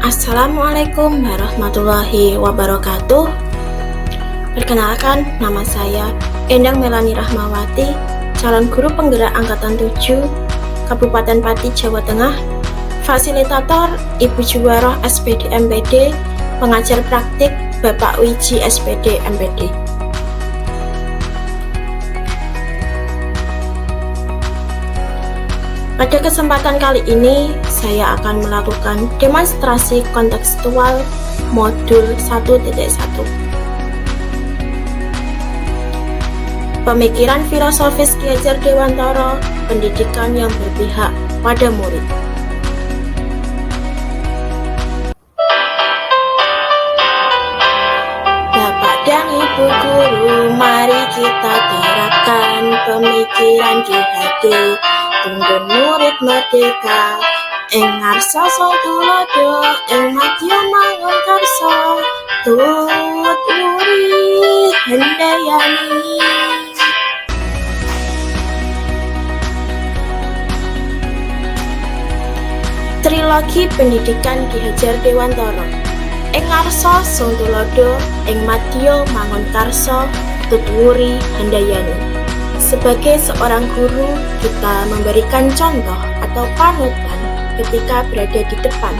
Assalamualaikum warahmatullahi wabarakatuh. Perkenalkan, nama saya Endang Melani Rahmawati, calon guru penggerak Angkatan 7, Kabupaten Pati, Jawa Tengah, fasilitator Ibu Juwaroh SPD MPD, pengajar praktik Bapak Wiji SPD MPD. Pada kesempatan kali ini, saya akan melakukan demonstrasi kontekstual modul 1.1. Pemikiran filosofis Ki Hajar Dewantara, pendidikan yang berpihak pada murid. Bapak dan Ibu Guru, mari kita terapkan pemikiran Ki Hajar. Tuntun murid merdeka, ing ngarsa sang tulodo, ing madya mangun karsa, tut wuri hendayani. Trilogi pendidikan Ki Hajar Dewantara, ing ngarsa sang tulodo, ing madya mangun karsa, tut wuri hendayani. Sebagai seorang guru, kita memberikan contoh atau panutan ketika berada di depan,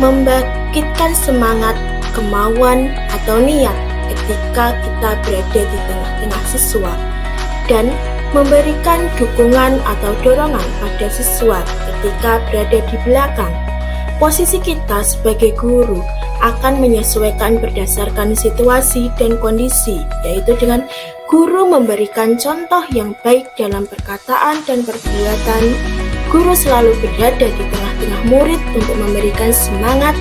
membangkitkan semangat, kemauan, atau niat ketika kita berada di tengah-tengah siswa, dan memberikan dukungan atau dorongan pada siswa ketika berada di belakang. Posisi kita sebagai guru akan menyesuaikan berdasarkan situasi dan kondisi, yaitu dengan guru memberikan contoh yang baik dalam perkataan dan perbuatan. Guru selalu berada di tengah-tengah murid untuk memberikan semangat.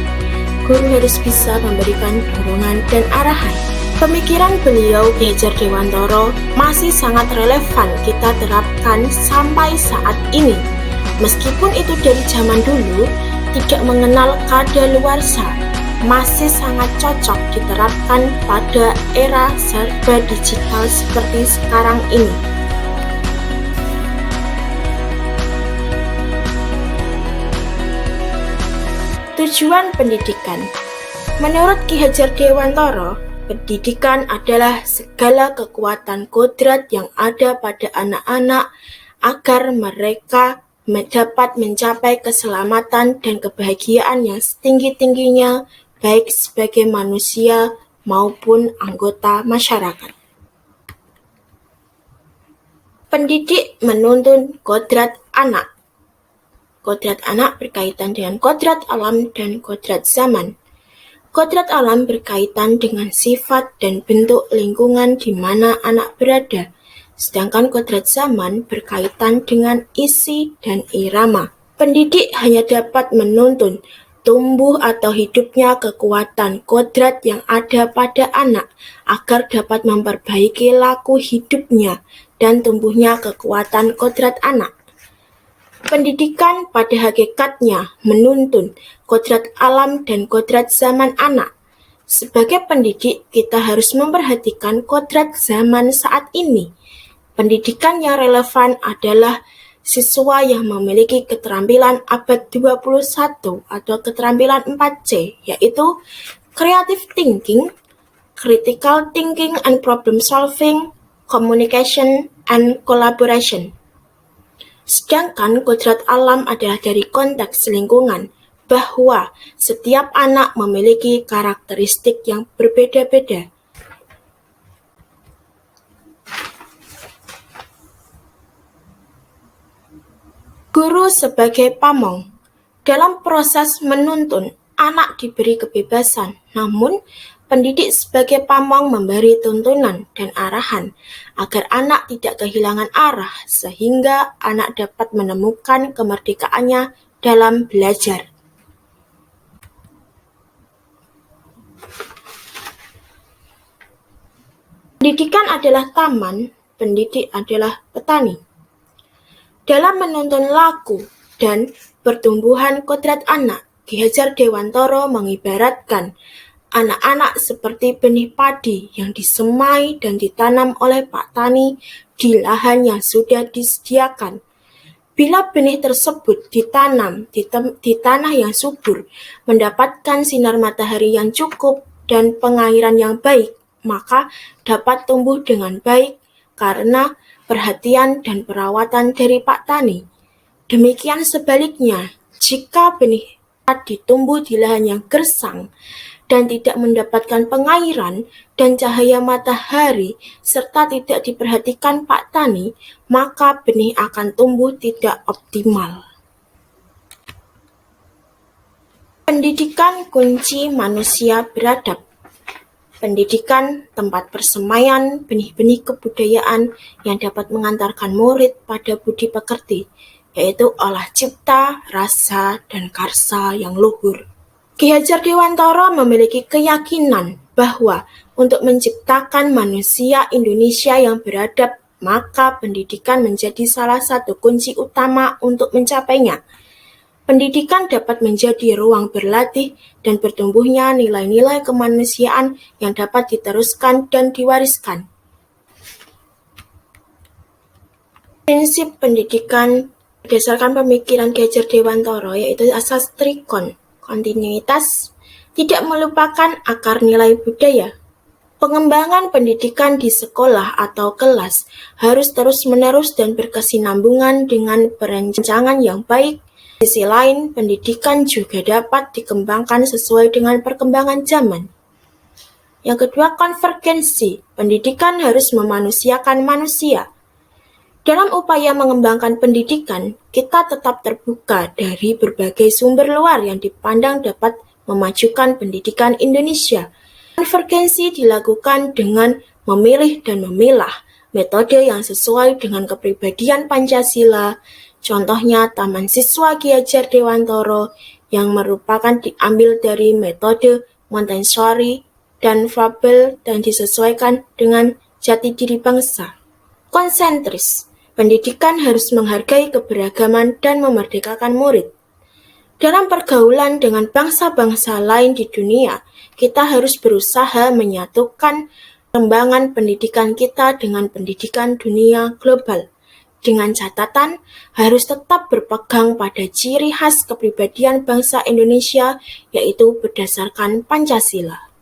Guru harus bisa memberikan dorongan dan arahan. Pemikiran beliau Ki Hajar Dewantara masih sangat relevan kita terapkan sampai saat ini. Meskipun itu dari zaman dulu, tidak mengenal kadaluarsa, masih sangat cocok diterapkan pada era serba digital seperti sekarang ini. Tujuan pendidikan. Menurut Ki Hajar Dewantara, pendidikan adalah segala kekuatan kodrat yang ada pada anak-anak agar mereka dapat mencapai keselamatan dan kebahagiaan yang setinggi-tingginya, baik sebagai manusia maupun anggota masyarakat. Pendidik menuntun kodrat anak. Kodrat anak berkaitan dengan kodrat alam dan kodrat zaman. Kodrat alam berkaitan dengan sifat dan bentuk lingkungan di mana anak berada, sedangkan kodrat zaman berkaitan dengan isi dan irama. Pendidik hanya dapat menuntun tumbuh atau hidupnya kekuatan kodrat yang ada pada anak agar dapat memperbaiki laku hidupnya dan tumbuhnya kekuatan kodrat anak. Pendidikan pada hakikatnya menuntun kodrat alam dan kodrat zaman anak. Sebagai pendidik, kita harus memperhatikan kodrat zaman saat ini. Pendidikan yang relevan adalah siswa yang memiliki keterampilan abad 21 atau keterampilan 4C, yaitu creative thinking, critical thinking and problem solving, communication, and collaboration. Sedangkan kodrat alam adalah dari konteks lingkungan, bahwa setiap anak memiliki karakteristik yang berbeda-beda. Guru sebagai pamong. Dalam proses menuntun, anak diberi kebebasan, namun pendidik sebagai pamong memberi tuntunan dan arahan agar anak tidak kehilangan arah sehingga anak dapat menemukan kemerdekaannya dalam belajar. Pendidikan adalah taman, pendidik adalah petani. Dalam menuntun laku dan pertumbuhan kodrat anak, Ki Hajar Dewantara mengibaratkan anak-anak seperti benih padi yang disemai dan ditanam oleh Pak Tani di lahan yang sudah disediakan. Bila benih tersebut ditanam di tanah yang subur, mendapatkan sinar matahari yang cukup dan pengairan yang baik, maka dapat tumbuh dengan baik karena perhatian dan perawatan dari Pak Tani. Demikian sebaliknya, jika benih ditumbuh di lahan yang gersang dan tidak mendapatkan pengairan dan cahaya matahari serta tidak diperhatikan Pak Tani, maka benih akan tumbuh tidak optimal. Pendidikan kunci manusia beradab. Pendidikan tempat persemaian benih-benih kebudayaan yang dapat mengantarkan murid pada budi pekerti, yaitu olah cipta, rasa, dan karsa yang luhur. Ki Hajar Dewantara memiliki keyakinan bahwa untuk menciptakan manusia Indonesia yang beradab, maka pendidikan menjadi salah satu kunci utama untuk mencapainya. Pendidikan dapat menjadi ruang berlatih dan bertumbuhnya nilai-nilai kemanusiaan yang dapat diteruskan dan diwariskan. Prinsip pendidikan berdasarkan pemikiran Ki Hajar Dewantara yaitu asas trikon, kontinuitas, tidak melupakan akar nilai budaya. Pengembangan pendidikan di sekolah atau kelas harus terus-menerus dan berkesinambungan dengan perencanaan yang baik. Di sisi lain, pendidikan juga dapat dikembangkan sesuai dengan perkembangan zaman. Yang kedua, konvergensi. Pendidikan harus memanusiakan manusia. Dalam upaya mengembangkan pendidikan, kita tetap terbuka dari berbagai sumber luar yang dipandang dapat memajukan pendidikan Indonesia. Konvergensi dilakukan dengan memilih dan memilah metode yang sesuai dengan kepribadian Pancasila. Contohnya Taman Siswa Ki Hajar Dewantara yang merupakan diambil dari metode Montessori dan Froebel dan disesuaikan dengan jati diri bangsa. Konsentris. Pendidikan harus menghargai keberagaman dan memerdekakan murid. Dalam pergaulan dengan bangsa-bangsa lain di dunia, kita harus berusaha menyatukan pengembangan pendidikan kita dengan pendidikan dunia global. Dengan catatan, harus tetap berpegang pada ciri khas kepribadian bangsa Indonesia, yaitu berdasarkan Pancasila.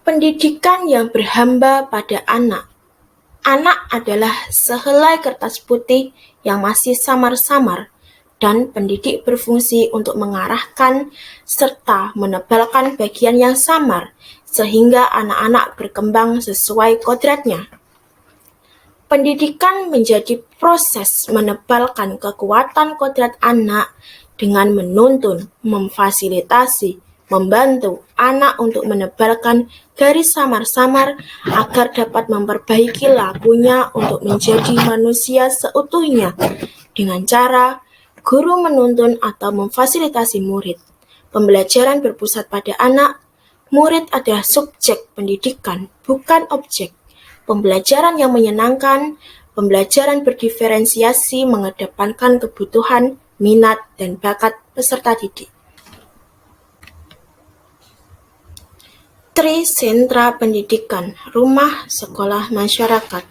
Pendidikan yang berhamba pada anak. Anak adalah sehelai kertas putih yang masih samar-samar, dan pendidik berfungsi untuk mengarahkan serta menebalkan bagian yang samar, sehingga anak-anak berkembang sesuai kodratnya. Pendidikan menjadi proses menebalkan kekuatan kodrat anak dengan menuntun, memfasilitasi, membantu anak untuk menebalkan garis samar-samar agar dapat memperbaiki lakunya untuk menjadi manusia seutuhnya dengan cara guru menuntun atau memfasilitasi murid. Pembelajaran berpusat pada anak, murid adalah subjek pendidikan, bukan objek. Pembelajaran yang menyenangkan, pembelajaran berdiferensiasi mengedepankan kebutuhan, minat, dan bakat peserta didik. Tri sentra pendidikan, rumah, sekolah, masyarakat.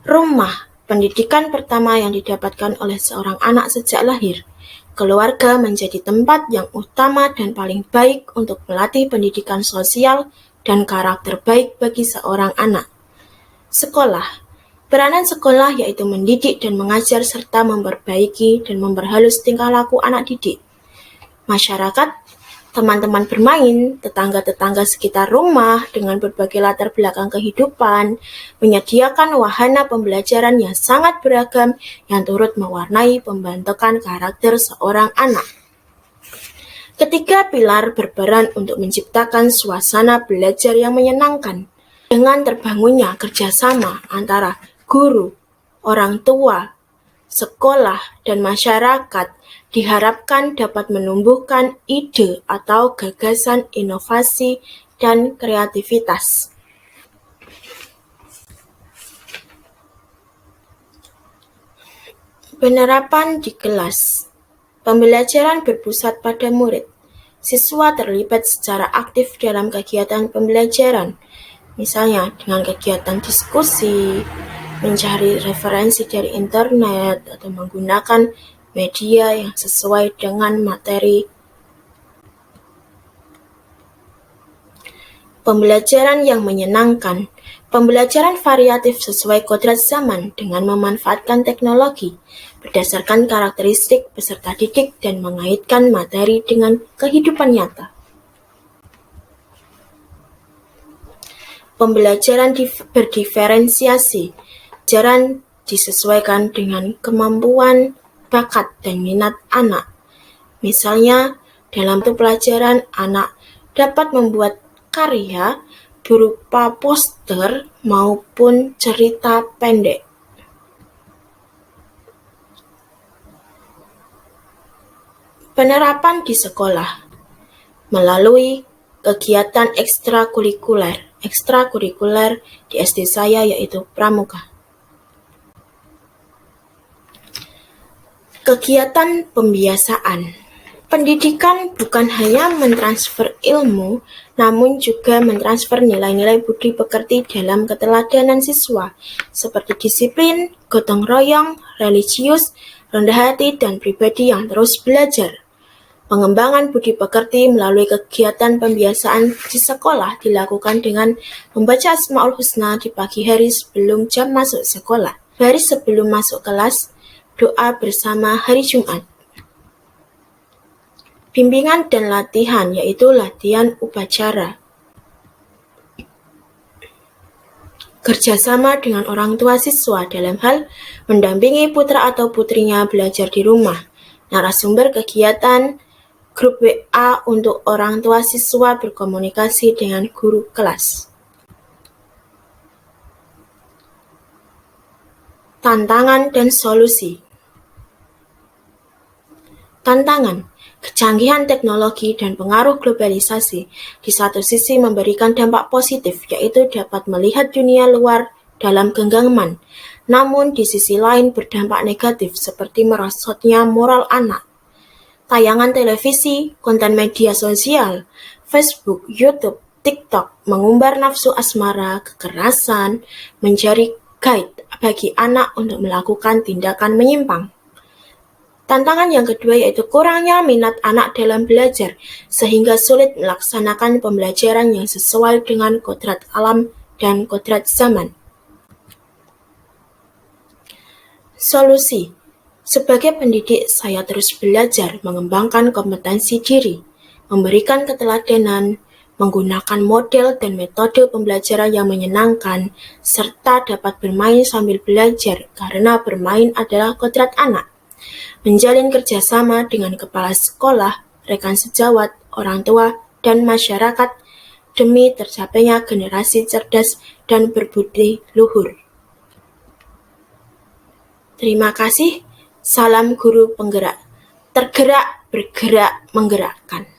Rumah, pendidikan pertama yang didapatkan oleh seorang anak sejak lahir. Keluarga menjadi tempat yang utama dan paling baik untuk melatih pendidikan sosial dan karakter baik bagi seorang anak. Sekolah, peranan sekolah yaitu mendidik dan mengajar serta memperbaiki dan memperhalus tingkah laku anak didik. Masyarakat, teman-teman bermain, tetangga-tetangga sekitar rumah dengan berbagai latar belakang kehidupan, menyediakan wahana pembelajaran yang sangat beragam yang turut mewarnai pembentukan karakter seorang anak. Ketiga pilar berperan untuk menciptakan suasana belajar yang menyenangkan dengan terbangunnya kerjasama antara guru, orang tua, sekolah, dan masyarakat diharapkan dapat menumbuhkan ide atau gagasan inovasi dan kreativitas. Penerapan di kelas. Pembelajaran berpusat pada murid. siswa terlibat secara aktif dalam kegiatan pembelajaran, misalnya dengan kegiatan diskusi, mencari referensi dari internet, atau menggunakan media yang sesuai dengan materi. Pembelajaran yang menyenangkan. Pembelajaran variatif sesuai kodrat zaman dengan memanfaatkan teknologi berdasarkan karakteristik peserta didik dan mengaitkan materi dengan kehidupan nyata. Pembelajaran berdiferensiasi. Pembelajaran disesuaikan dengan kemampuan, bakat, dan minat anak. Misalnya, dalam pelajaran anak dapat membuat karya berupa poster maupun cerita pendek. Penerapan di sekolah melalui kegiatan ekstrakurikuler di SD saya yaitu Pramuka. Kegiatan pembiasaan. Pendidikan bukan hanya mentransfer ilmu, namun juga mentransfer nilai-nilai budi pekerti dalam keteladanan siswa, seperti disiplin, gotong royong, religius, rendah hati, dan pribadi yang terus belajar. Pengembangan budi pekerti melalui kegiatan pembiasaan di sekolah dilakukan dengan membaca Asmaul Husna di pagi hari sebelum jam masuk sekolah. Hari sebelum masuk kelas, doa bersama hari Jumat. Bimbingan dan latihan, yaitu latihan upacara. Kerjasama dengan orang tua siswa dalam hal mendampingi putra atau putrinya belajar di rumah. Narasumber kegiatan grup WA untuk orang tua siswa berkomunikasi dengan guru kelas. Tantangan dan solusi. Tantangan. Kecanggihan teknologi dan pengaruh globalisasi di satu sisi memberikan dampak positif, yaitu dapat melihat dunia luar dalam genggaman. Namun di sisi lain berdampak negatif seperti merosotnya moral anak. Tayangan televisi, konten media sosial, Facebook, YouTube, TikTok mengumbar nafsu asmara, kekerasan, menjadi guide bagi anak untuk melakukan tindakan menyimpang. Tantangan yang kedua yaitu kurangnya minat anak dalam belajar, sehingga sulit melaksanakan pembelajaran yang sesuai dengan kodrat alam dan kodrat zaman. Solusi. Sebagai pendidik, saya terus belajar mengembangkan kompetensi diri, memberikan keteladanan, menggunakan model dan metode pembelajaran yang menyenangkan, serta dapat bermain sambil belajar karena bermain adalah kodrat anak. Menjalin kerjasama dengan kepala sekolah, rekan sejawat, orang tua, dan masyarakat demi tercapainya generasi cerdas dan berbudi luhur. Terima kasih. Salam guru penggerak. Tergerak, bergerak, menggerakkan.